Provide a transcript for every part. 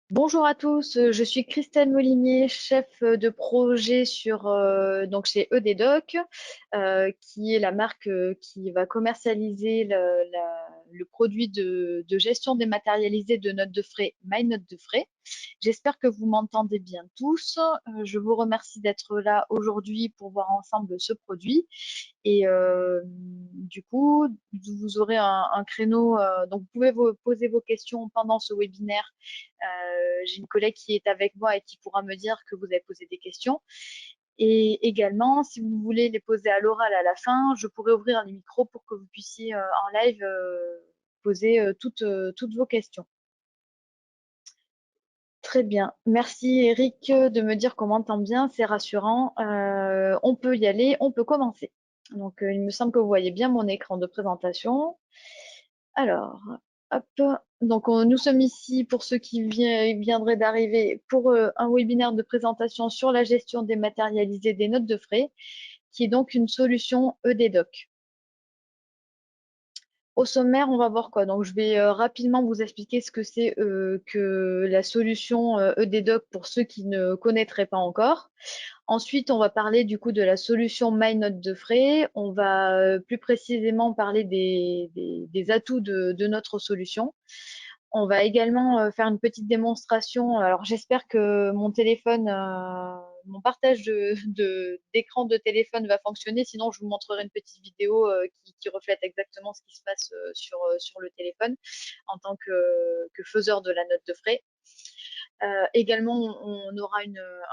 Bonjour à tous, je suis Christelle Molinier, chef de projet donc chez EDDoc, qui est la marque qui va commercialiser le produit de gestion dématérialisée de notes de frais, My Note de frais. J'espère que vous m'entendez bien tous. Je vous remercie d'être là aujourd'hui pour voir ensemble ce produit. Et du coup, vous aurez un créneau, donc vous pouvez vous poser vos questions pendant ce webinaire. J'ai une collègue qui est avec moi et qui pourra me dire que vous avez posé des questions. Et également, si vous voulez les poser à l'oral à la fin, je pourrai ouvrir les micros pour que vous puissiez en live poser toutes vos questions. Très bien. Merci Eric de me dire qu'on m'entend bien, c'est rassurant. On peut y aller, on peut commencer. Donc, il me semble que vous voyez bien mon écran de présentation. Alors, hop. Donc, nous sommes ici pour ceux qui viendraient d'arriver pour un webinaire de présentation sur la gestion dématérialisée des notes de frais, qui est donc une solution EDDoc. Au sommaire, on va voir quoi. Donc, je vais rapidement vous expliquer ce que c'est que la solution EDDoc pour ceux qui ne connaîtraient pas encore. Ensuite, on va parler du coup de la solution My Note de frais. On va plus précisément parler des atouts de notre solution. On va également faire une petite démonstration. Alors, j'espère que mon téléphone, mon partage d'écran de téléphone va fonctionner. Sinon, je vous montrerai une petite vidéo qui reflète exactement ce qui se passe sur le téléphone en tant que faiseur de la note de frais. Également, on aura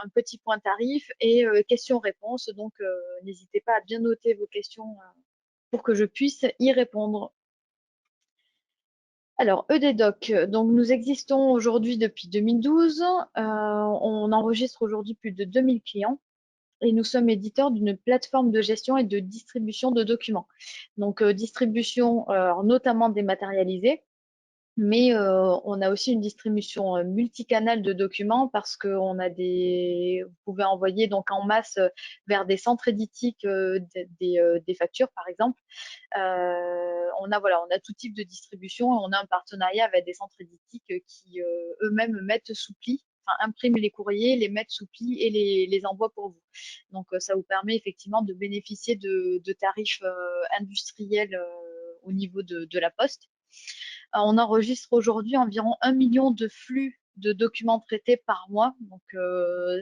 un petit point tarif et questions-réponses. Donc, n'hésitez pas à bien noter vos questions pour que je puisse y répondre. Alors, EDDoc, donc nous existons aujourd'hui depuis 2012. On enregistre aujourd'hui plus de 2000 clients et nous sommes éditeurs d'une plateforme de gestion et de distribution de documents. Donc, distribution notamment dématérialisée, mais on a aussi une distribution multicanale de documents parce que vous pouvez envoyer donc en masse vers des centres éditiques des factures, par exemple. On a tout type de distribution et on a un partenariat avec des centres éditiques qui eux-mêmes mettent sous pli, enfin, impriment les courriers, les mettent sous pli et les envoient pour vous. Donc ça vous permet effectivement de bénéficier de tarifs industriels au niveau de la poste. On enregistre aujourd'hui environ 1 million de flux de documents traités par mois. Donc,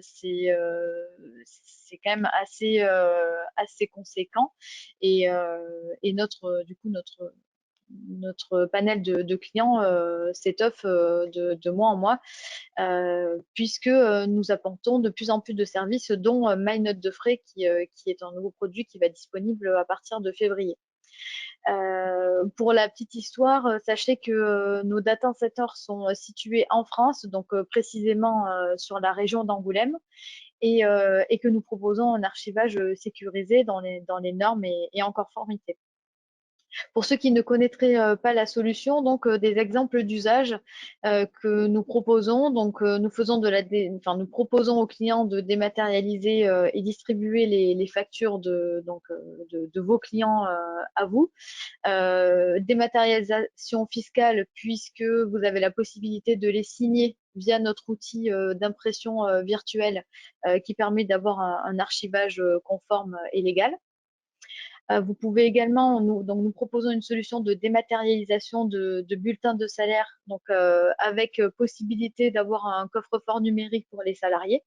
c'est quand même assez conséquent. Et notre panel de clients s'étoffe de mois en mois, puisque nous apportons de plus en plus de services, dont My Note de frais, qui est un nouveau produit qui va être disponible à partir de février. Pour la petite histoire, sachez que nos data centers sont situés en France, donc précisément sur la région d'Angoulême, et que nous proposons un archivage sécurisé dans les normes et en conformité. Pour ceux qui ne connaîtraient pas la solution, donc des exemples d'usage que nous proposons. Donc, nous proposons aux clients de dématérialiser et distribuer les factures de vos clients à vous. Dématérialisation fiscale, puisque vous avez la possibilité de les signer via notre outil d'impression virtuelle qui permet d'avoir un archivage conforme et légal. Vous pouvez également, nous proposons une solution de dématérialisation de bulletins de salaire, donc avec possibilité d'avoir un coffre-fort numérique pour les salariés.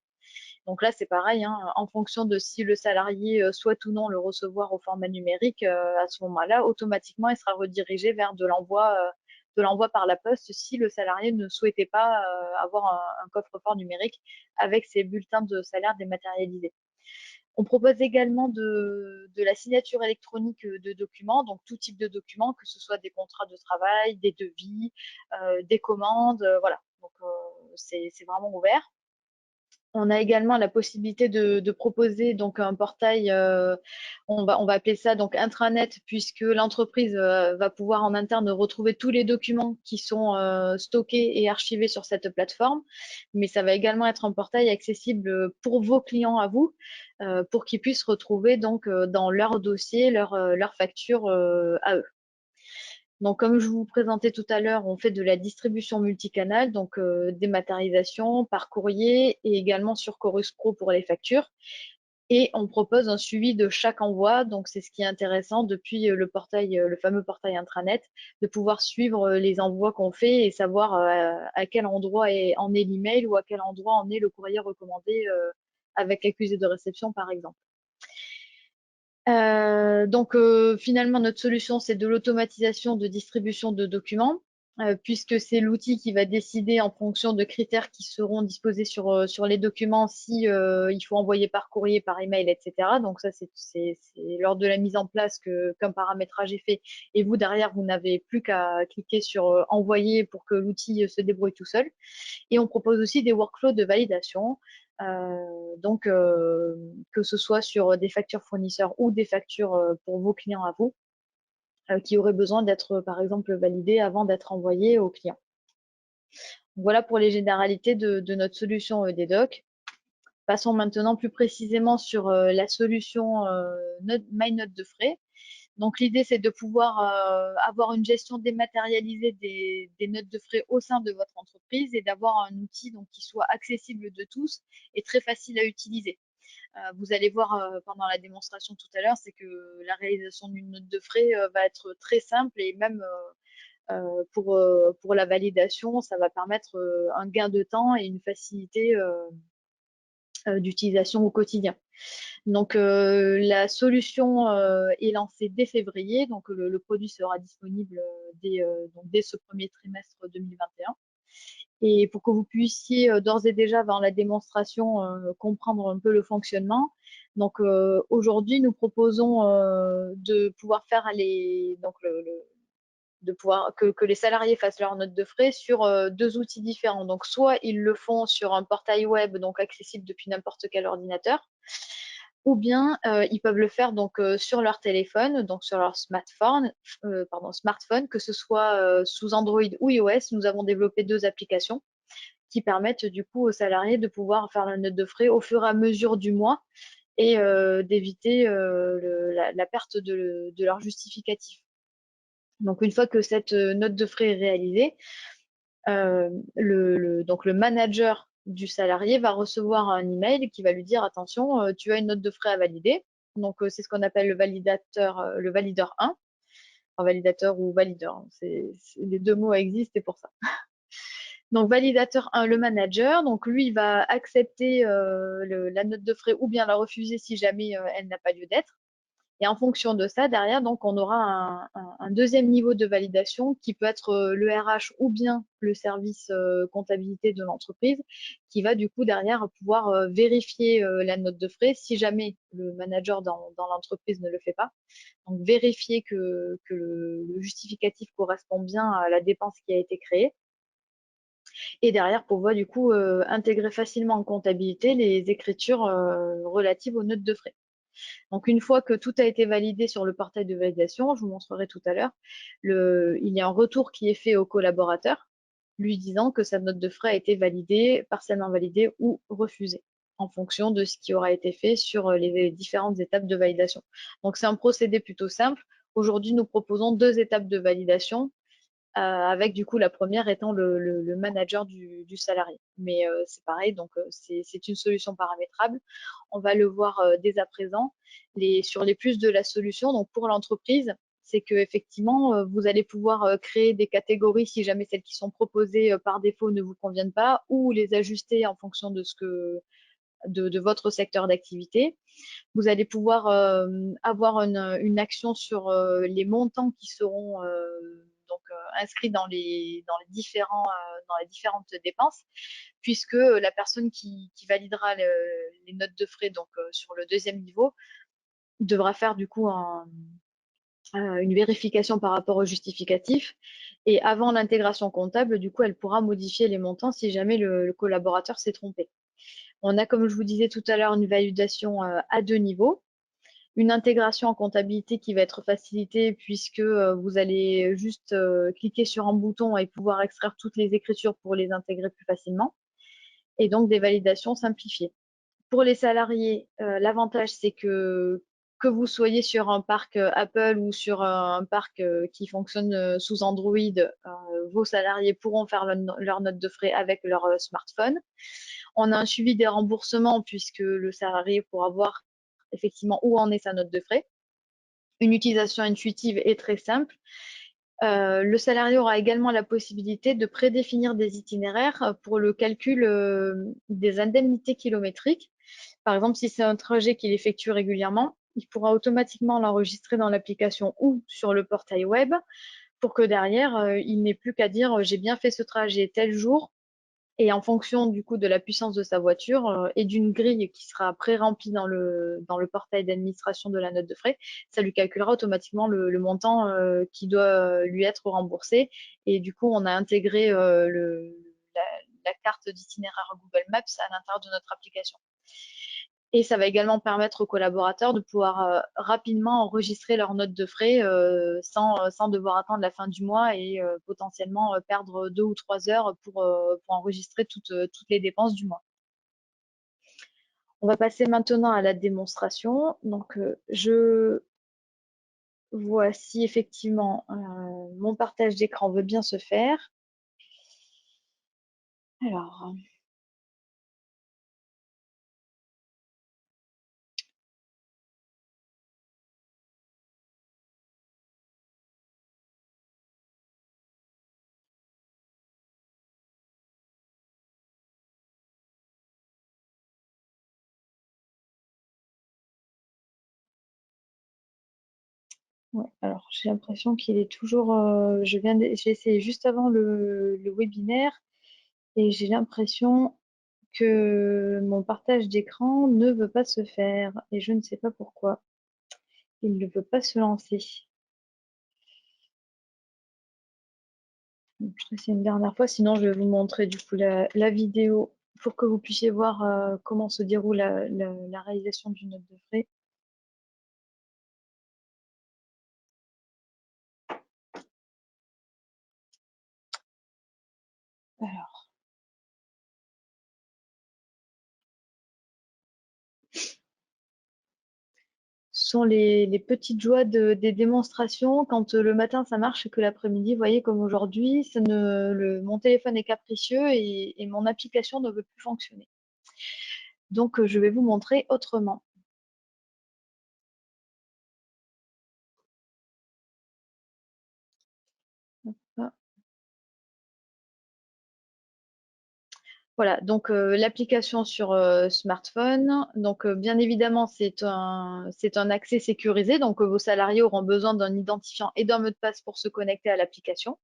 Donc là, c'est pareil, hein, en fonction de si le salarié souhaite ou non le recevoir au format numérique, à ce moment-là, automatiquement, il sera redirigé vers de l'envoi par la poste si le salarié ne souhaitait pas avoir un coffre-fort numérique avec ses bulletins de salaire dématérialisés. On propose également de la signature électronique de documents, donc tout type de documents, que ce soit des contrats de travail, des devis, des commandes, voilà. Donc c'est vraiment ouvert. On a également la possibilité de proposer donc un portail, on va appeler ça donc intranet, puisque l'entreprise va pouvoir en interne retrouver tous les documents qui sont stockés et archivés sur cette plateforme. Mais ça va également être un portail accessible pour vos clients à vous, pour qu'ils puissent retrouver donc dans leur dossier leur facture à eux. Donc, comme je vous présentais tout à l'heure, on fait de la distribution multicanal, donc dématérialisation par courrier et également sur Chorus Pro pour les factures. Et on propose un suivi de chaque envoi. Donc, c'est ce qui est intéressant depuis le portail, le fameux portail intranet, de pouvoir suivre les envois qu'on fait et savoir à quel endroit en est l'email ou à quel endroit en est le courrier recommandé avec l'accusé de réception, par exemple. Donc finalement, notre solution, c'est de l'automatisation de distribution de documents, puisque c'est l'outil qui va décider en fonction de critères qui seront disposés sur les documents si il faut envoyer par courrier, par email, etc. Donc ça, c'est lors de la mise en place qu'un paramétrage est fait. Et vous, derrière, vous n'avez plus qu'à cliquer sur envoyer pour que l'outil se débrouille tout seul. Et on propose aussi des workflows de validation. Donc, que ce soit sur des factures fournisseurs ou des factures pour vos clients à vous, qui auraient besoin d'être, par exemple, validées avant d'être envoyées aux clients. Voilà pour les généralités de notre solution EDDoc. Passons maintenant plus précisément sur la solution MyNote de frais. Donc l'idée, c'est de pouvoir avoir une gestion dématérialisée des notes de frais au sein de votre entreprise et d'avoir un outil donc, qui soit accessible de tous et très facile à utiliser. Vous allez voir pendant la démonstration tout à l'heure, c'est que la réalisation d'une note de frais va être très simple et même pour la validation, ça va permettre un gain de temps et une facilité d'utilisation au quotidien. Donc la solution est lancée dès février, donc le produit sera disponible dès ce premier trimestre 2021. Et pour que vous puissiez d'ores et déjà dans la démonstration comprendre un peu le fonctionnement, donc aujourd'hui nous proposons de pouvoir faire de pouvoir que les salariés fassent leur note de frais sur deux outils différents. Donc soit ils le font sur un portail web donc accessible depuis n'importe quel ordinateur, ou bien ils peuvent le faire donc sur leur téléphone, donc sur leur smartphone, que ce soit sous Android ou iOS. Nous avons développé deux applications qui permettent du coup aux salariés de pouvoir faire la note de frais au fur et à mesure du mois et d'éviter la perte de leur justificatif. Donc une fois que cette note de frais est réalisée, donc le manager du salarié va recevoir un email qui va lui dire attention, tu as une note de frais à valider. Donc c'est ce qu'on appelle le valideur 1, enfin, validateur ou valideur. Les deux mots existent, c'est pour ça. Donc validateur 1, le manager, donc lui il va accepter la note de frais ou bien la refuser si jamais elle n'a pas lieu d'être. Et en fonction de ça, derrière, donc, on aura un deuxième niveau de validation qui peut être le RH ou bien le service comptabilité de l'entreprise qui va du coup derrière pouvoir vérifier la note de frais si jamais le manager dans l'entreprise ne le fait pas. Donc vérifier que le justificatif correspond bien à la dépense qui a été créée. Et derrière, pouvoir du coup intégrer facilement en comptabilité les écritures relatives aux notes de frais. Donc, une fois que tout a été validé sur le portail de validation, je vous montrerai tout à l'heure, il y a un retour qui est fait au collaborateur, lui disant que sa note de frais a été validée, partiellement validée ou refusée, en fonction de ce qui aura été fait sur les différentes étapes de validation. Donc, c'est un procédé plutôt simple. Aujourd'hui, nous proposons deux étapes de validation avec du coup la première étant le manager du salarié. Mais c'est pareil, donc c'est une solution paramétrable. On va le voir dès à présent. Sur les plus de la solution, donc pour l'entreprise, c'est que effectivement vous allez pouvoir créer des catégories si jamais celles qui sont proposées par défaut ne vous conviennent pas, ou les ajuster en fonction de votre secteur d'activité. Vous allez pouvoir avoir une action sur les montants qui seront inscrits dans les différentes dépenses, puisque la personne qui validera les notes de frais donc sur le deuxième niveau devra faire du coup une vérification par rapport au justificatif. Et avant l'intégration comptable, du coup, elle pourra modifier les montants si jamais le collaborateur s'est trompé. On a, comme je vous disais tout à l'heure, une validation à deux niveaux. Une intégration en comptabilité qui va être facilitée puisque vous allez juste cliquer sur un bouton et pouvoir extraire toutes les écritures pour les intégrer plus facilement. Et donc des validations simplifiées. Pour les salariés, l'avantage c'est que que vous soyez sur un parc Apple ou sur un parc qui fonctionne sous Android, vos salariés pourront faire leur note de frais avec leur smartphone. On a un suivi des remboursements puisque le salarié pourra voir effectivement où en est sa note de frais. Une utilisation intuitive et très simple. Le salarié aura également la possibilité de prédéfinir des itinéraires pour le calcul des indemnités kilométriques. Par exemple, si c'est un trajet qu'il effectue régulièrement, il pourra automatiquement l'enregistrer dans l'application ou sur le portail web pour que derrière, il n'ait plus qu'à dire j'ai bien fait ce trajet tel jour. Et en fonction du coup de la puissance de sa voiture et d'une grille qui sera pré-remplie dans le portail d'administration de la note de frais, ça lui calculera automatiquement le montant qui doit lui être remboursé. Et du coup, on a intégré la, la carte d'itinéraire Google Maps à l'intérieur de notre application. Et ça va également permettre aux collaborateurs de pouvoir rapidement enregistrer leurs notes de frais sans devoir attendre la fin du mois et potentiellement perdre 2 ou 3 heures pour enregistrer toutes les dépenses du mois. On va passer maintenant à la démonstration. Donc, je vois si effectivement mon partage d'écran veut bien se faire. Alors, ouais, alors j'ai l'impression qu'il est toujours. J'ai essayé juste avant le webinaire et j'ai l'impression que mon partage d'écran ne veut pas se faire et je ne sais pas pourquoi. Il ne veut pas se lancer. Donc, je vais essayer une dernière fois, sinon je vais vous montrer du coup la vidéo pour que vous puissiez voir comment se déroule la réalisation d'une note de frais. Alors, ce sont les petites joies des démonstrations quand le matin ça marche et que l'après-midi, vous voyez, comme aujourd'hui, mon téléphone est capricieux et mon application ne veut plus fonctionner. Donc, je vais vous montrer autrement. Hop. Voilà, donc l'application sur smartphone. Donc bien évidemment, c'est un accès sécurisé. Donc vos salariés auront besoin d'un identifiant et d'un mot de passe pour se connecter à l'application.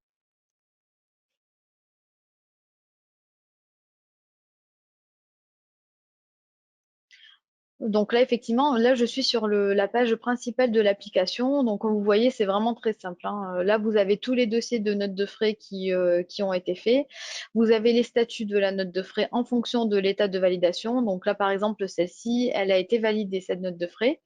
Donc là, effectivement, là, je suis sur la page principale de l'application. Donc, comme vous voyez, c'est vraiment très simple, hein. Là, vous avez tous les dossiers de notes de frais qui ont été faits. Vous avez les statuts de la note de frais en fonction de l'état de validation. Donc là, par exemple, celle-ci, elle a été validée, cette note de frais.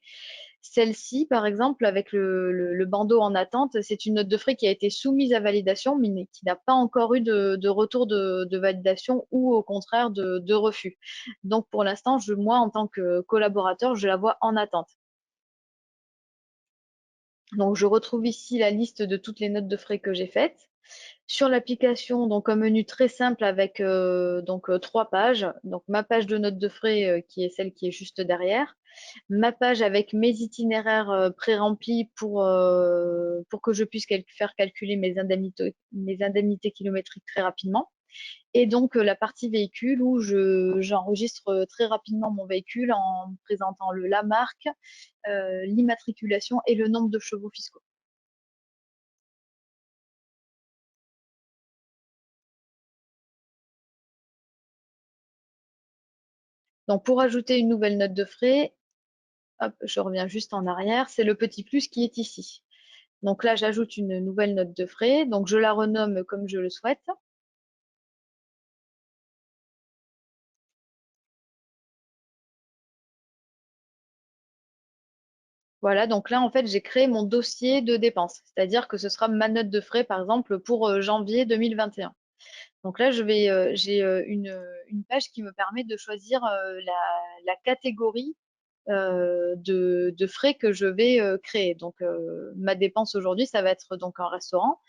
Celle-ci, par exemple, avec le bandeau en attente, c'est une note de frais qui a été soumise à validation, mais qui n'a pas encore eu de retour de validation ou au contraire de refus. Donc pour l'instant, moi, en tant que collaborateur, je la vois en attente. Donc je retrouve ici la liste de toutes les notes de frais que j'ai faites. Sur l'application, donc un menu très simple avec 3 pages. Donc ma page de notes de frais qui est celle qui est juste derrière. Ma page avec mes itinéraires pré-remplis pour que je puisse faire calculer mes indemnités kilométriques très rapidement. Et donc la partie véhicule où j'enregistre très rapidement mon véhicule en présentant la marque, l'immatriculation et le nombre de chevaux fiscaux. Donc pour ajouter une nouvelle note de frais, hop, je reviens juste en arrière, c'est le petit plus qui est ici. Donc là, j'ajoute une nouvelle note de frais, donc je la renomme comme je le souhaite. Voilà, donc là, en fait, j'ai créé mon dossier de dépenses, c'est-à-dire que ce sera ma note de frais, par exemple, pour janvier 2021. Donc là, j'ai une page qui me permet de choisir la catégorie de frais que je vais créer. Donc, ma dépense aujourd'hui, ça va être donc un restaurant.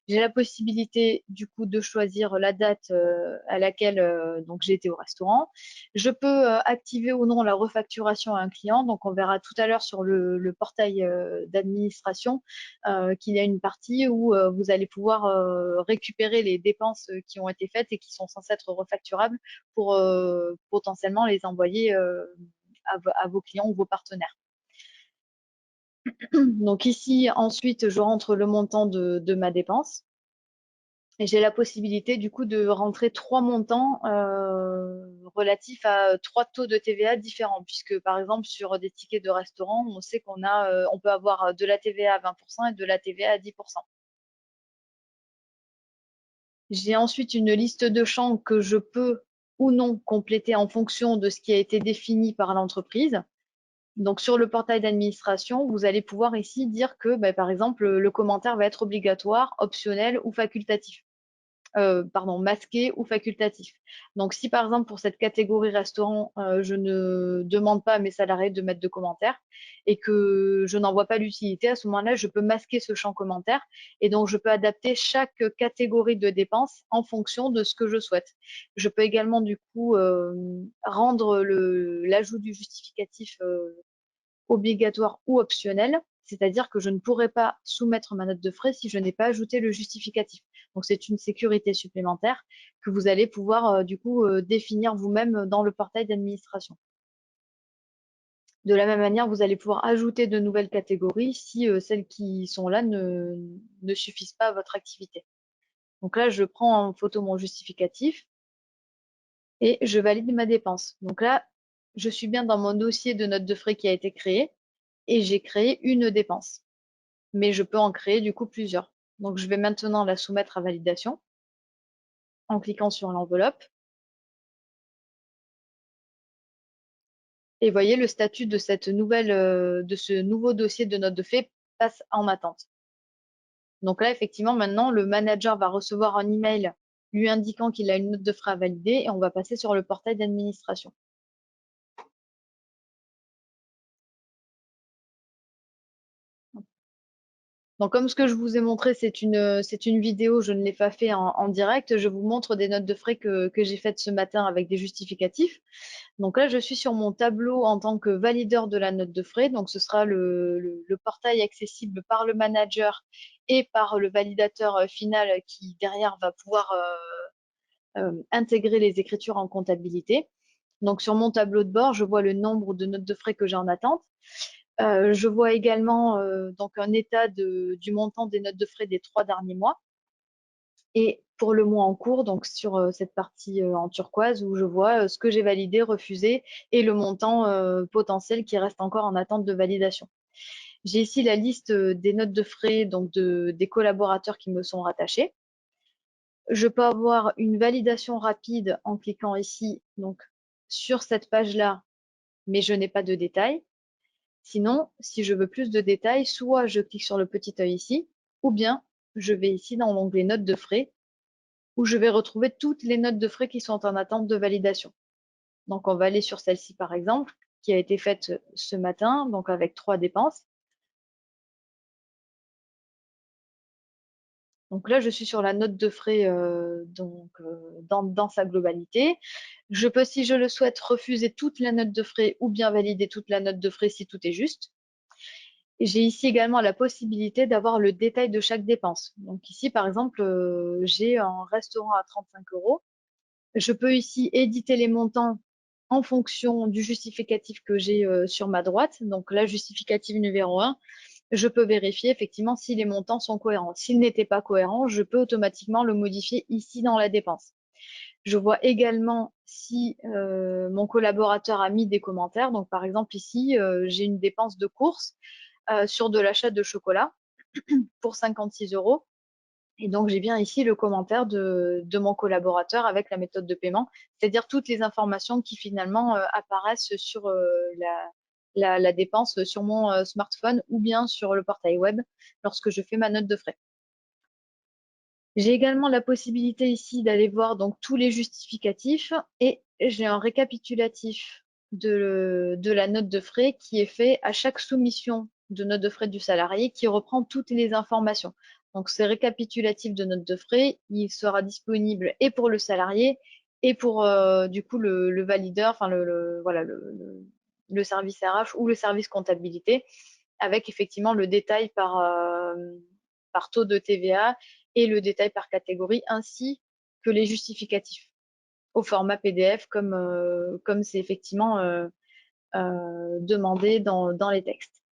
J'ai la possibilité du coup de choisir la date à laquelle donc j'ai été au restaurant. Je peux activer ou non la refacturation à un client. Donc on verra tout à l'heure sur le portail d'administration qu'il y a une partie où vous allez pouvoir récupérer les dépenses qui ont été faites et qui sont censées être refacturables pour potentiellement les envoyer à vos clients ou vos partenaires. Donc ici, ensuite, je rentre le montant de ma dépense. Et j'ai la possibilité du coup de rentrer trois montants relatifs à trois taux de TVA différents, puisque par exemple sur des tickets de restaurant, on sait on peut avoir de la TVA à 20% et de la TVA à 10%. J'ai ensuite une liste de champs que je peux ou non compléter en fonction de ce qui a été défini par l'entreprise. Donc sur le portail d'administration, vous allez pouvoir ici dire que, par exemple, le commentaire va être obligatoire, optionnel ou facultatif. Masqué ou facultatif. Donc, si par exemple pour cette catégorie restaurant, je ne demande pas à mes salariés de mettre de commentaires et que je n'en vois pas l'utilité, à ce moment-là, je peux masquer ce champ commentaire et donc je peux adapter chaque catégorie de dépenses en fonction de ce que je souhaite. Je peux également du coup rendre l'ajout du justificatif obligatoire ou optionnel, c'est-à-dire que je ne pourrais pas soumettre ma note de frais si je n'ai pas ajouté le justificatif. Donc c'est une sécurité supplémentaire que vous allez pouvoir du coup définir vous-même dans le portail d'administration. De la même manière, vous allez pouvoir ajouter de nouvelles catégories si celles qui sont là ne suffisent pas à votre activité. Donc là, je prends en photo mon justificatif et je valide ma dépense. Donc là, je suis bien dans mon dossier de note de frais qui a été créé et j'ai créé une dépense. Mais je peux en créer du coup plusieurs. Donc je vais maintenant la soumettre à validation en cliquant sur l'enveloppe. Et voyez, le statut de de ce nouveau dossier de note de frais passe en attente. Donc là, effectivement, maintenant, le manager va recevoir un email lui indiquant qu'il a une note de frais à valider et on va passer sur le portail d'administration. Donc, comme ce que je vous ai montré, c'est une vidéo, je ne l'ai pas fait en direct. Je vous montre des notes de frais que j'ai faites ce matin avec des justificatifs. Donc là, je suis sur mon tableau en tant que valideur de la note de frais. Donc, ce sera le portail accessible par le manager et par le validateur final qui, derrière, va pouvoir intégrer les écritures en comptabilité. Donc, sur mon tableau de bord, je vois le nombre de notes de frais que j'ai en attente. Je vois également donc un état du montant des notes de frais des 3 derniers mois. Et pour le mois en cours, donc sur cette partie en turquoise où je vois ce que j'ai validé, refusé et le montant potentiel qui reste encore en attente de validation. J'ai ici la liste des notes de frais donc des collaborateurs qui me sont rattachés. Je peux avoir une validation rapide en cliquant ici donc sur cette page-là, mais je n'ai pas de détails. Sinon, si je veux plus de détails, soit je clique sur le petit œil ici, ou bien je vais ici dans l'onglet notes de frais, où je vais retrouver toutes les notes de frais qui sont en attente de validation. Donc, on va aller sur celle-ci, par exemple, qui a été faite ce matin, donc avec 3 dépenses. Donc là, je suis sur la note de frais dans sa globalité. Je peux, si je le souhaite, refuser toute la note de frais ou bien valider toute la note de frais si tout est juste. J'ai ici également la possibilité d'avoir le détail de chaque dépense. Donc ici, par exemple, j'ai un restaurant à 35 €. Je peux ici éditer les montants en fonction du justificatif que j'ai sur ma droite. Donc là, justificatif numéro 1, je peux vérifier effectivement si les montants sont cohérents. S'ils n'étaient pas cohérents, je peux automatiquement le modifier ici dans la dépense. Je vois également si mon collaborateur a mis des commentaires. Donc par exemple ici, j'ai une dépense de course sur de l'achat de chocolat pour 56 €. Et donc, j'ai bien ici le commentaire de mon collaborateur avec la méthode de paiement, c'est-à-dire toutes les informations qui finalement apparaissent sur la dépense sur mon smartphone ou bien sur le portail web lorsque je fais ma note de frais. J'ai également la possibilité ici d'aller voir donc tous les justificatifs et j'ai un récapitulatif de la note de frais qui est fait à chaque soumission de note de frais du salarié qui reprend toutes les informations. Donc, ce récapitulatif de note de frais, il sera disponible et pour le salarié et pour du coup le valideur, enfin voilà, le service RH ou le service comptabilité, avec effectivement le détail par taux de TVA et le détail par catégorie, ainsi que les justificatifs au format PDF comme c'est effectivement demandé dans les textes.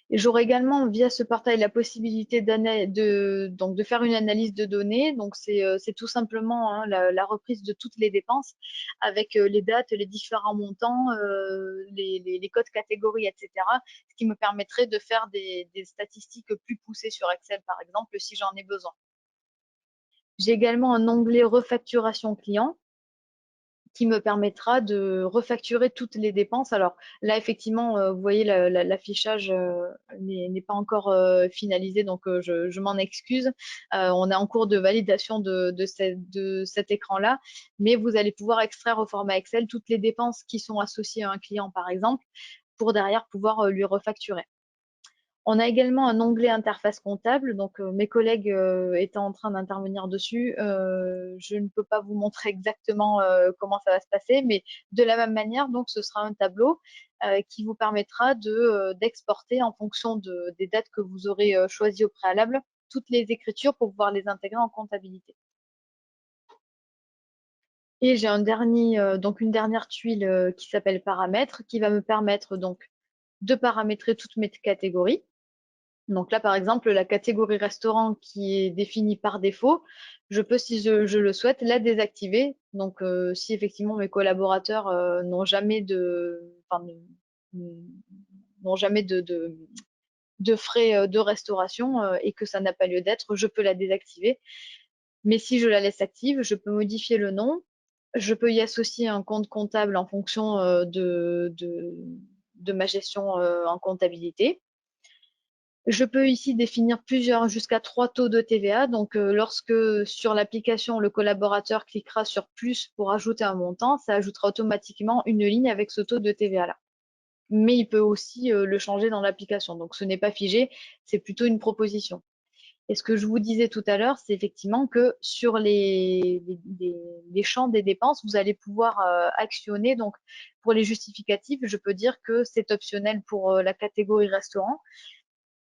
J'aurai également via ce portail la possibilité donc de faire une analyse de données. Donc c'est tout simplement hein, la reprise de toutes les dépenses avec les dates, les différents montants, les codes catégories, etc. Ce qui me permettrait de faire des statistiques plus poussées sur Excel, par exemple, si j'en ai besoin. J'ai également un onglet refacturation client qui me permettra de refacturer toutes les dépenses. Alors là, effectivement, vous voyez, l'affichage n'est pas encore finalisé, donc je m'en excuse. On est en cours de validation de cet écran-là, mais vous allez pouvoir extraire au format Excel toutes les dépenses qui sont associées à un client, par exemple, pour derrière pouvoir lui refacturer. On a également un onglet interface comptable, donc mes collègues étant en train d'intervenir dessus, je ne peux pas vous montrer exactement comment ça va se passer, mais de la même manière, donc ce sera un tableau qui vous permettra d'exporter en fonction des dates que vous aurez choisies au préalable, toutes les écritures pour pouvoir les intégrer en comptabilité. Et j'ai donc une dernière tuile qui s'appelle paramètres, qui va me permettre donc de paramétrer toutes mes catégories. Donc là, par exemple, la catégorie restaurant qui est définie par défaut, je peux, si je le souhaite, la désactiver. Donc, si effectivement mes collaborateurs n'ont jamais n'ont jamais de frais de restauration et que ça n'a pas lieu d'être, je peux la désactiver. Mais si je la laisse active, je peux modifier le nom. Je peux y associer un compte comptable en fonction de ma gestion en comptabilité. Je peux ici définir plusieurs, jusqu'à 3 taux de TVA. Donc, lorsque sur l'application, le collaborateur cliquera sur plus pour ajouter un montant, ça ajoutera automatiquement une ligne avec ce taux de TVA-là. Mais il peut aussi le changer dans l'application. Donc, ce n'est pas figé, c'est plutôt une proposition. Et ce que je vous disais tout à l'heure, c'est effectivement que sur les champs des dépenses, vous allez pouvoir actionner. Donc, pour les justificatifs, je peux dire que c'est optionnel pour la catégorie restaurant.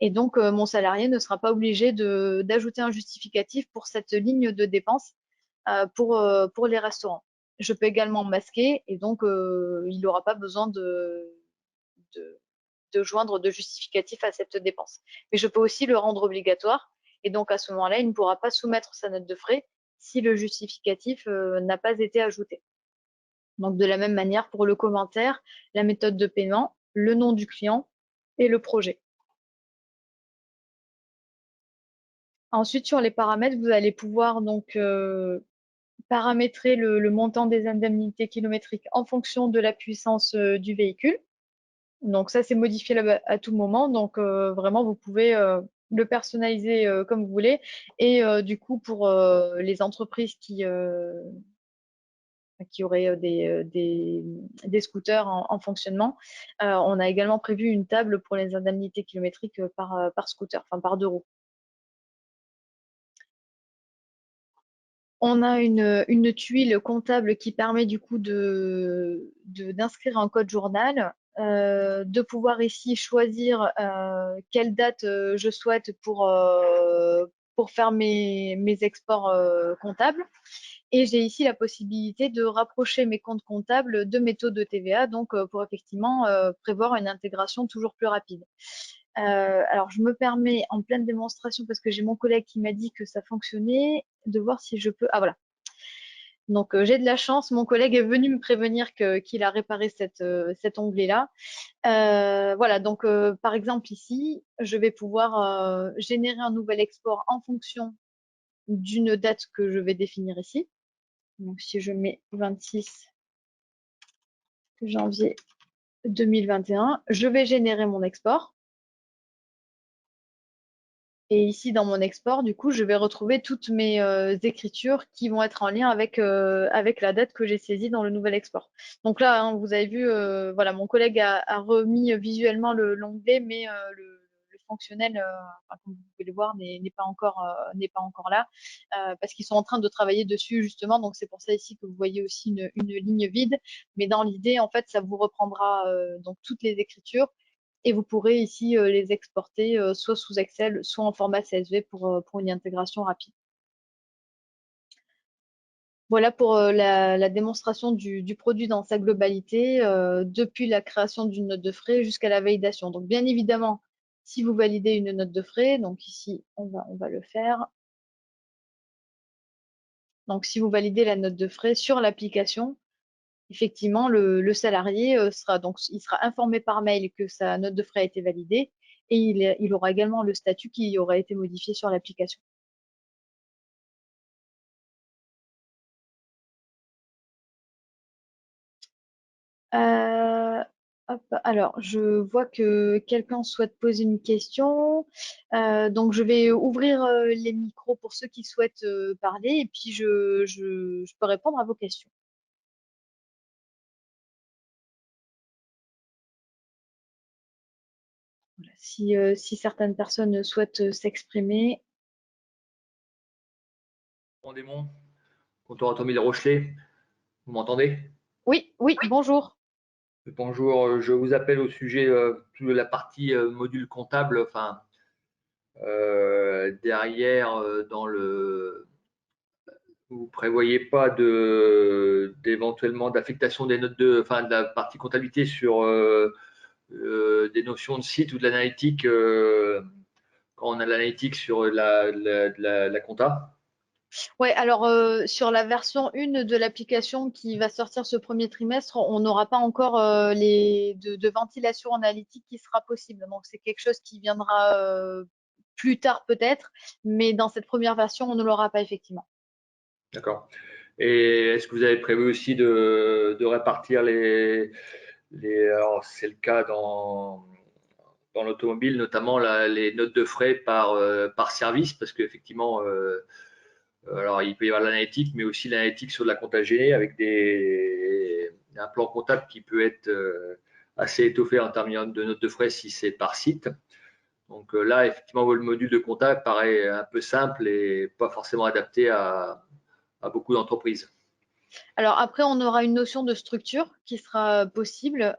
Et donc, mon salarié ne sera pas obligé d'ajouter un justificatif pour cette ligne de dépense pour les restaurants. Je peux également masquer et donc il n'aura pas besoin de, de joindre de justificatif à cette dépense. Mais je peux aussi le rendre obligatoire et donc à ce moment-là, il ne pourra pas soumettre sa note de frais si le justificatif n'a pas été ajouté. Donc de la même manière pour le commentaire, la méthode de paiement, le nom du client et le projet. Ensuite, sur les paramètres, vous allez pouvoir donc paramétrer le montant des indemnités kilométriques en fonction de la puissance du véhicule. Donc ça, c'est modifié à tout moment. Donc vraiment, vous pouvez le personnaliser comme vous voulez. Et du coup, pour les entreprises qui auraient des scooters en fonctionnement, on a également prévu une table pour les indemnités kilométriques par scooter, enfin par 2 roues. On a une tuile comptable qui permet du coup d'inscrire un code journal, de pouvoir ici choisir quelle date je souhaite pour faire mes exports comptables. Et j'ai ici la possibilité de rapprocher mes comptes comptables de mes taux de TVA, donc pour effectivement prévoir une intégration toujours plus rapide. Alors, je me permets en pleine démonstration, parce que j'ai mon collègue qui m'a dit que ça fonctionnait, de voir si je peux. Ah voilà. Donc, j'ai de la chance. Mon collègue est venu me prévenir qu'il a réparé cet onglet-là. Voilà. Donc, par exemple, ici, je vais pouvoir générer un nouvel export en fonction d'une date que je vais définir ici. Donc, si je mets 26 janvier 2021, je vais générer mon export. Et ici, dans mon export, du coup, je vais retrouver toutes mes écritures qui vont être en lien avec la date que j'ai saisie dans le nouvel export. Donc là, hein, vous avez vu, voilà, mon collègue a remis visuellement l'onglet, mais le fonctionnel, enfin, comme vous pouvez le voir, n'est pas encore là, parce qu'ils sont en train de travailler dessus justement. Donc c'est pour ça ici que vous voyez aussi une ligne vide. Mais dans l'idée, en fait, ça vous reprendra donc toutes les écritures et vous pourrez ici les exporter soit sous Excel, soit en format CSV pour une intégration rapide. Voilà pour la démonstration du produit dans sa globalité, depuis la création d'une note de frais jusqu'à la validation. Donc, bien évidemment, si vous validez une note de frais, donc ici, on va le faire. Donc, si vous validez la note de frais sur l'application, effectivement, le salarié il sera informé par mail que sa note de frais a été validée et il aura également le statut qui aura été modifié sur l'application. Euh, hop, alors, je vois que quelqu'un souhaite poser une question. Donc, je vais ouvrir les micros pour ceux qui souhaitent parler et puis je peux répondre à vos questions. Voilà. Si certaines personnes souhaitent s'exprimer. Démon, comptoir Automobile Rochelet, vous m'entendez? Oui, oui, bonjour. Bonjour, je vous appelle au sujet de la partie module comptable, enfin derrière dans le vous prévoyez pas d'éventuellement d'affectation des notes enfin de la partie comptabilité sur des notions de site ou de l'analytique quand on a l'analytique sur la compta. Ouais, alors sur la version 1 de l'application qui va sortir ce premier trimestre, on n'aura pas encore de ventilation analytique qui sera possible. Donc c'est quelque chose qui viendra plus tard peut-être, mais dans cette première version, on ne l'aura pas effectivement. D'accord. Et est-ce que vous avez prévu aussi de répartir alors c'est le cas dans l'automobile, notamment les notes de frais par service, parce qu'effectivement, alors il peut y avoir l'analytique, mais aussi l'analytique sur de la compta gênée avec un plan comptable qui peut être assez étoffé en termes de notes de frais si c'est par site. Donc là, effectivement, le module de compta paraît un peu simple et pas forcément adapté à beaucoup d'entreprises. Alors après, on aura une notion de structure qui sera possible,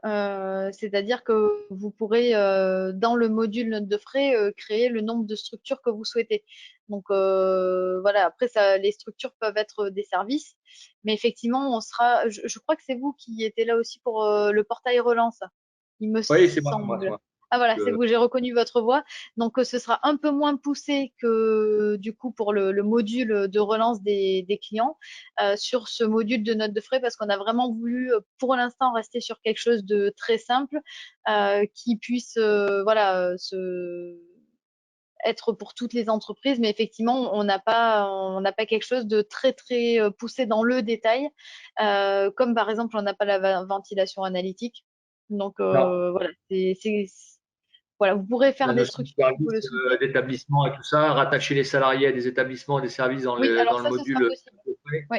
c'est-à-dire que vous pourrez, dans le module note de frais, créer le nombre de structures que vous souhaitez. Donc voilà, après, les structures peuvent être des services, mais effectivement, je crois que c'est vous qui étiez là aussi pour le portail relance, il me Oui, c'est moi, c'est moi, c'est semble. moi. Ah voilà, c'est Euh, vous, j'ai reconnu votre voix. Donc ce sera un peu moins poussé que du coup pour le module de relance des clients sur ce module de notes de frais parce qu'on a vraiment voulu, pour l'instant, rester sur quelque chose de très simple qui puisse voilà, être pour toutes les entreprises, mais effectivement, on n'a pas quelque chose de très très poussé dans le détail, comme par exemple, on n'a pas la ventilation analytique. Donc non, voilà, voilà, vous pourrez faire la des notion de structures si vous le service, souhaitez. d'établissement et tout ça, rattacher les salariés à des établissements et des services Oui, dans alors le ça, ce sera module. possible. Oui.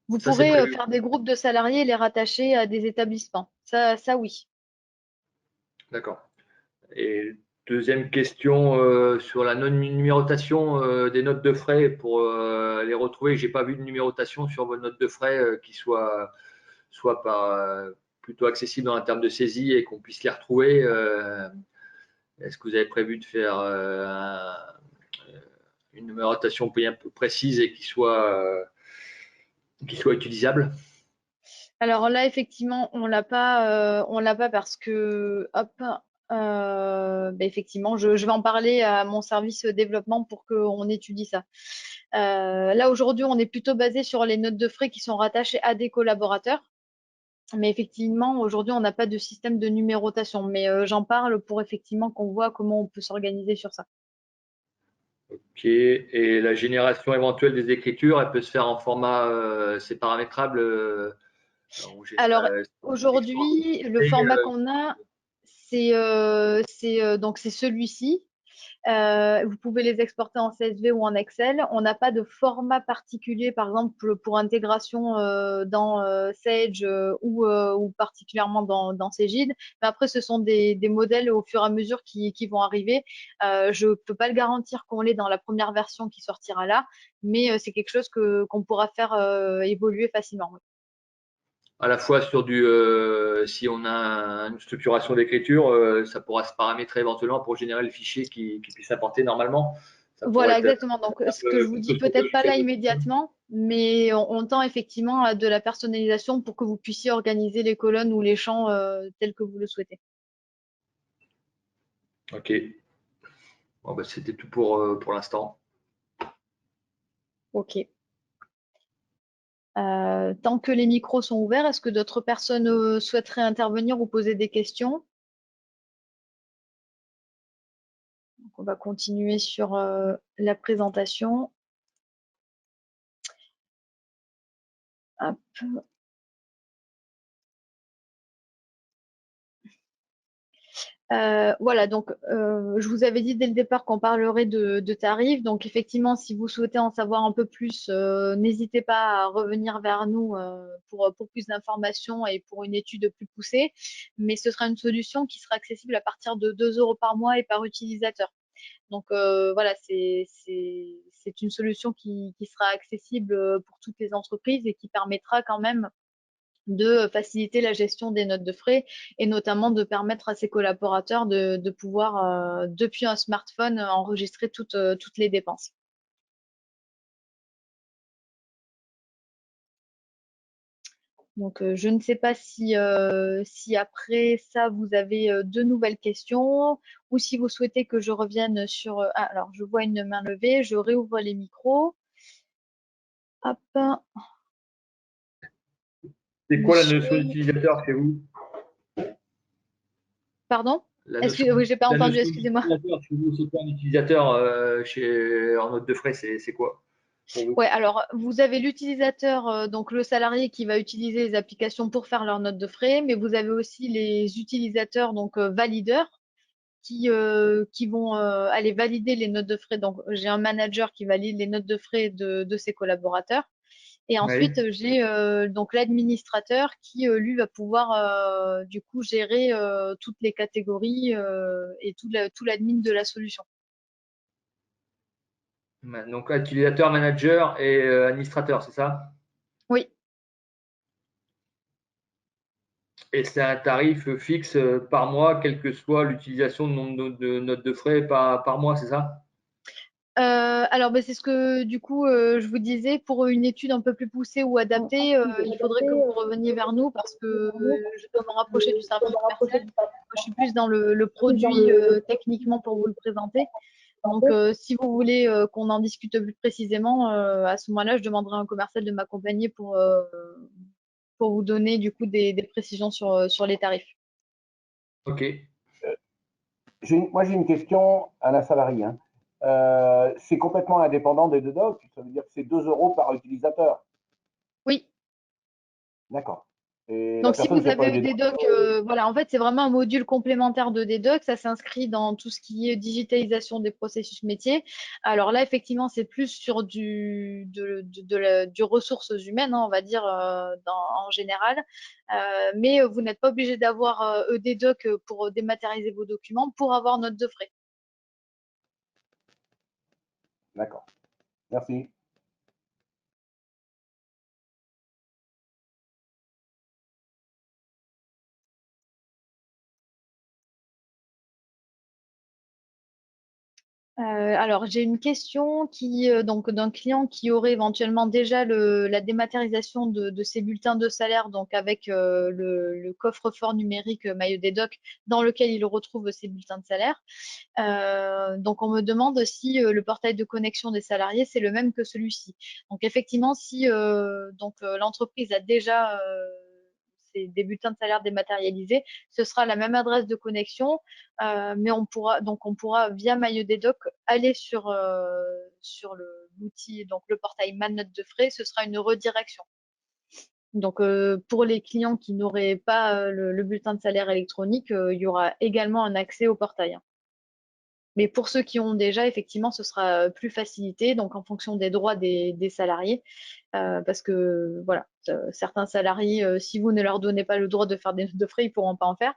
Vous Ça, c'est pourrez prévu. faire des groupes de salariés et les rattacher à des établissements. Ça oui. D'accord. Et deuxième question sur la non-numérotation des notes de frais pour les retrouver. J'ai pas vu de numérotation sur vos notes de frais qui soit plutôt accessible dans un terme de saisie et qu'on puisse les retrouver. Est-ce que vous avez prévu de faire une numérotation un peu précise et qui soit utilisable? Alors là, effectivement, on l'a pas parce que, hop, effectivement, je vais en parler à mon service développement pour qu'on étudie ça. Là, aujourd'hui, on est plutôt basé sur les notes de frais qui sont rattachées à des collaborateurs. Mais effectivement, aujourd'hui, on n'a pas de système de numérotation. Mais j'en parle pour effectivement qu'on voit comment on peut s'organiser sur ça. Ok. Et la génération éventuelle des écritures, elle peut se faire en format, c'est paramétrable. Où j'ai Alors export aujourd'hui, le et, format qu'on a, donc c'est celui-ci. Vous pouvez les exporter en CSV ou en Excel. On n'a pas de format particulier, par exemple, pour intégration dans Sage ou particulièrement dans Cegid. Mais après, ce sont des modèles au fur et à mesure qui vont arriver. Je ne peux pas le garantir qu'on l'ait dans la première version qui sortira là, mais c'est quelque chose qu'on pourra faire évoluer facilement. Oui. À la fois sur si on a une structuration d'écriture, ça pourra se paramétrer éventuellement pour générer le fichier qui puisse importer normalement. Ça pourrait Voilà, être exactement. Donc, ce que je vous dis, quelque chose que peut-être je pas fais là de- immédiatement, mais on tend effectivement à de la personnalisation pour que vous puissiez organiser les colonnes ou les champs tels que vous le souhaitez. Ok. Bon, bah, c'était tout pour l'instant. OK. Tant que les micros sont ouverts, est-ce que d'autres personnes souhaiteraient intervenir ou poser des questions? Donc, on va continuer sur la présentation. Hop. Voilà, donc je vous avais dit dès le départ qu'on parlerait de tarifs. Donc effectivement, si vous souhaitez en savoir un peu plus, n'hésitez pas à revenir vers nous pour plus d'informations et pour une étude plus poussée. Mais ce sera une solution qui sera accessible à partir de 2 euros par mois et par utilisateur. Donc voilà, c'est une solution qui sera accessible pour toutes les entreprises et qui permettra quand même de faciliter la gestion des notes de frais et notamment de permettre à ses collaborateurs de pouvoir, depuis un smartphone, enregistrer toutes les dépenses. Donc, je ne sais pas si après ça, vous avez de nouvelles questions ou si vous souhaitez que je revienne sur... ah, alors, je vois une main levée, je réouvre les micros. Hop, C'est quoi la notion monsieur... d'utilisateur chez vous? Pardon? La notion, Oui, j'ai pas la entendu, notion excusez-moi. d'utilisateur chez vous, c'est quoi un utilisateur en note de frais, c'est quoi pour vous? Ouais, alors vous avez l'utilisateur, donc le salarié qui va utiliser les applications pour faire leurs notes de frais, mais vous avez aussi les utilisateurs, donc valideurs, qui vont aller valider les notes de frais. Donc j'ai un manager qui valide les notes de frais de ses collaborateurs. Et Oui. ensuite, j'ai donc l'administrateur qui, lui, va pouvoir du coup gérer toutes les catégories et tout l'admin de la solution. Donc, utilisateur, manager et administrateur, c'est ça? Oui. Et c'est un tarif fixe par mois, quelle que soit l'utilisation de nombre de notes de frais par mois, c'est ça? Alors, ben, c'est ce que du coup je vous disais, pour une étude un peu plus poussée ou adaptée, il faudrait que vous reveniez vers nous parce que je dois me rapprocher du service commercial. Moi, je suis plus dans le produit techniquement pour vous le présenter. Donc, si vous voulez qu'on en discute plus précisément, à ce moment-là, je demanderai à un commercial de m'accompagner pour vous donner du coup des précisions sur les tarifs. Ok. Moi, j'ai une question à la salariée. Hein. C'est complètement indépendant des deux docs. Ça veut dire que c'est 2 euros par utilisateur. Oui. D'accord. Et la Donc, si personne ne vous fait pas avez des docs. EDDoc, voilà, en fait, c'est vraiment un module complémentaire de EDDoc. Ça s'inscrit dans tout ce qui est digitalisation des processus métiers. Alors là, effectivement, c'est plus sur du ressources humaines, hein, on va dire, en général. Mais vous n'êtes pas obligé d'avoir EDDoc pour dématérialiser vos documents pour avoir note de frais. D'accord. Merci. Alors, j'ai une question donc d'un client qui aurait éventuellement déjà la dématérialisation de ses bulletins de salaire, donc avec le coffre-fort numérique MyEDoc dans lequel il retrouve ses bulletins de salaire. Donc, on me demande si le portail de connexion des salariés, c'est le même que celui-ci. Donc, effectivement, si l'entreprise a déjà des bulletins de salaire dématérialisés, ce sera la même adresse de connexion, mais on pourra via MyEDoc aller sur l'outil, donc le portail Ma Note de frais, ce sera une redirection. Donc, pour les clients qui n'auraient pas le bulletin de salaire électronique, il y aura également un accès au portail. Mais pour ceux qui ont déjà, effectivement, ce sera plus facilité, donc en fonction des droits des salariés, parce que voilà, certains salariés, si vous ne leur donnez pas le droit de faire des notes de frais, ils pourront pas en faire.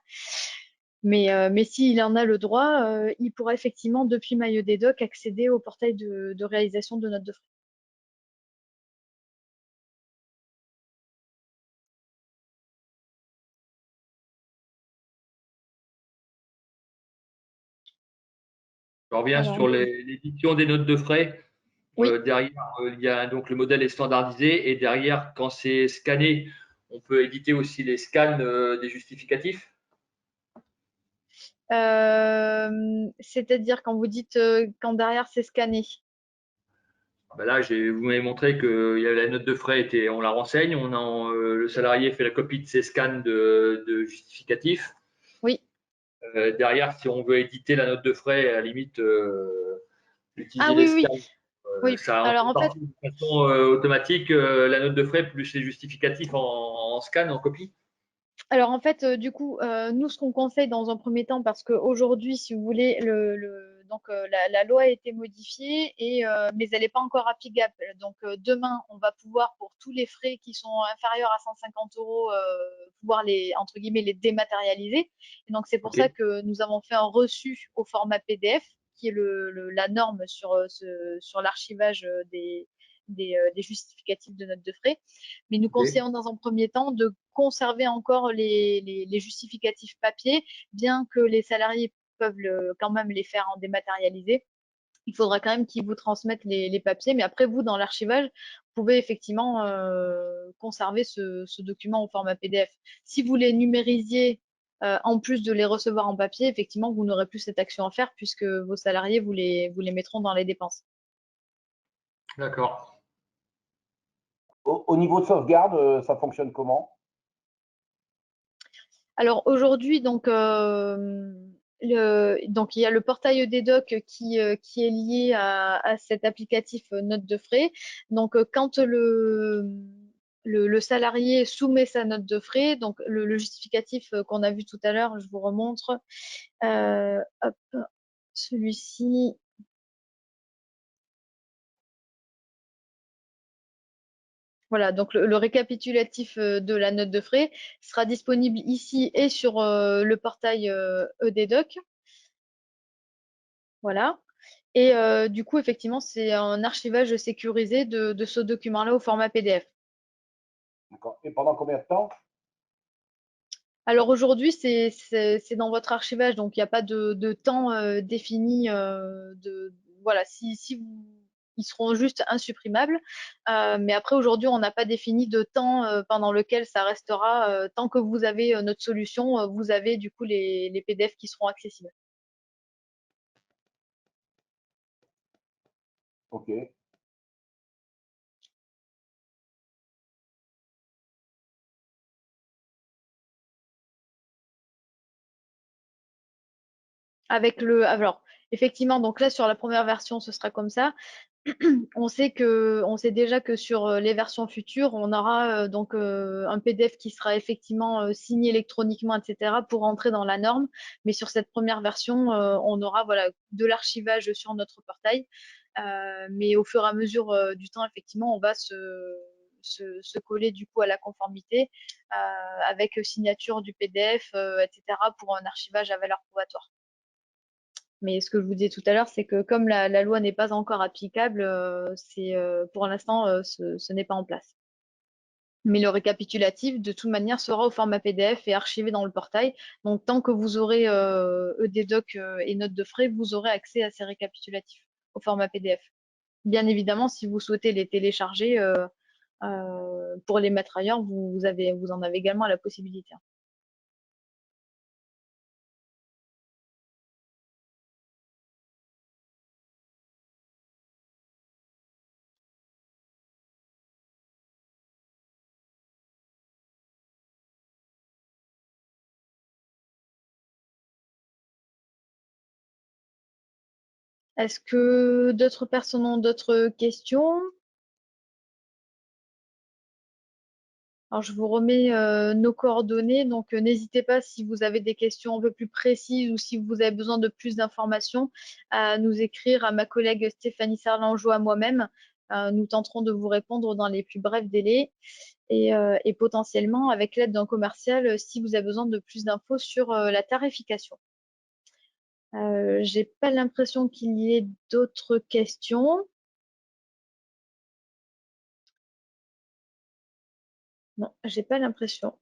Mais s'il en a le droit, il pourra effectivement, depuis Maillot des Docs, accéder au portail de réalisation de notes de frais. Je reviens Alors, sur l'édition des notes de frais. oui. Derrière, il y a donc le modèle est standardisé et derrière, quand c'est scanné, on peut éditer aussi les scans des justificatifs. C'est-à-dire quand vous dites quand derrière c'est scanné. Ben là, vous m'avez montré que la note de frais était, on la renseigne, le salarié fait la copie de ses scans de justificatifs. Oui. Derrière, si on veut éditer la note de frais, à la limite, Ah utiliser les oui, oui, scans, oui. ça en Alors fait en fait, partie de façon automatique, la note de frais plus les justificatifs en scan, en copie. du coup, nous, ce qu'on conseille dans un premier temps, parce qu'aujourd'hui, si vous voulez, la loi a été modifiée, mais elle n'est pas encore applicable. Donc, demain, on va pouvoir, pour tous les frais qui sont inférieurs à 150 euros, pouvoir entre guillemets, les dématérialiser. Et donc, c'est pour Ok. ça que nous avons fait un reçu au format PDF, qui est la norme sur l'archivage des justificatifs de notes de frais. Mais nous Ok. conseillons dans un premier temps de conserver encore les justificatifs papier, bien que les salariés peuvent quand même les faire en dématérialisé. Il faudra quand même qu'ils vous transmettent les papiers, mais après, vous, dans l'archivage, vous pouvez effectivement conserver ce document au format PDF. Si vous les numérisiez, en plus de les recevoir en papier, effectivement, vous n'aurez plus cette action à faire puisque vos salariés vous les mettront dans les dépenses. D'accord. Au niveau de sauvegarde, ça fonctionne comment? Alors aujourd'hui, donc il y a le portail EDDoc qui est lié à cet applicatif note de frais. Donc quand le salarié soumet sa note de frais, donc le justificatif qu'on a vu tout à l'heure, je vous remontre. Hop, celui-ci. Voilà, donc le récapitulatif de la note de frais sera disponible ici et sur le portail EDDoc. Voilà. Et du coup, effectivement, c'est un archivage sécurisé de ce document-là au format PDF. D'accord. Et pendant combien de temps? Alors aujourd'hui, c'est dans votre archivage, donc il n'y a pas de temps défini. Voilà, ils seront juste insupprimables. Mais après, aujourd'hui, on n'a pas défini de temps pendant lequel ça restera. Tant que vous avez notre solution, vous avez du coup les PDF qui seront accessibles. Ok. Alors, effectivement, donc là, sur la première version, ce sera comme ça. On sait déjà que sur les versions futures, on aura un PDF qui sera effectivement signé électroniquement, etc., pour entrer dans la norme. Mais sur cette première version, on aura voilà, de l'archivage sur notre portail. Mais au fur et à mesure du temps, effectivement, on va se coller du coup à la conformité avec signature du PDF, etc., pour un archivage à valeur probatoire. Mais ce que je vous disais tout à l'heure, c'est que comme la loi n'est pas encore applicable, pour l'instant, ce n'est pas en place. Mais le récapitulatif, de toute manière, sera au format PDF et archivé dans le portail. Donc, tant que vous aurez EDDoc et notes de frais, vous aurez accès à ces récapitulatifs au format PDF. Bien évidemment, si vous souhaitez les télécharger pour les mettre ailleurs, vous en avez également la possibilité. Est-ce que d'autres personnes ont d'autres questions? Alors, je vous remets nos coordonnées, donc n'hésitez pas si vous avez des questions un peu plus précises ou si vous avez besoin de plus d'informations à nous écrire à ma collègue Stéphanie Sarlangeau, à moi-même. Nous tenterons de vous répondre dans les plus brefs délais et potentiellement avec l'aide d'un commercial si vous avez besoin de plus d'infos sur la tarification. J'ai pas l'impression qu'il y ait d'autres questions. Non, j'ai pas l'impression.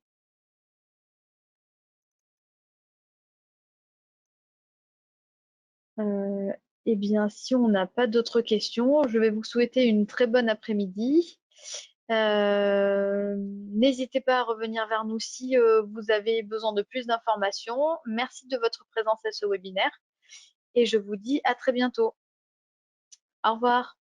Euh, eh bien, si on n'a pas d'autres questions, je vais vous souhaiter une très bonne après-midi. N'hésitez pas à revenir vers nous si vous avez besoin de plus d'informations. Merci de votre présence à ce webinaire et je vous dis à très bientôt. Au revoir.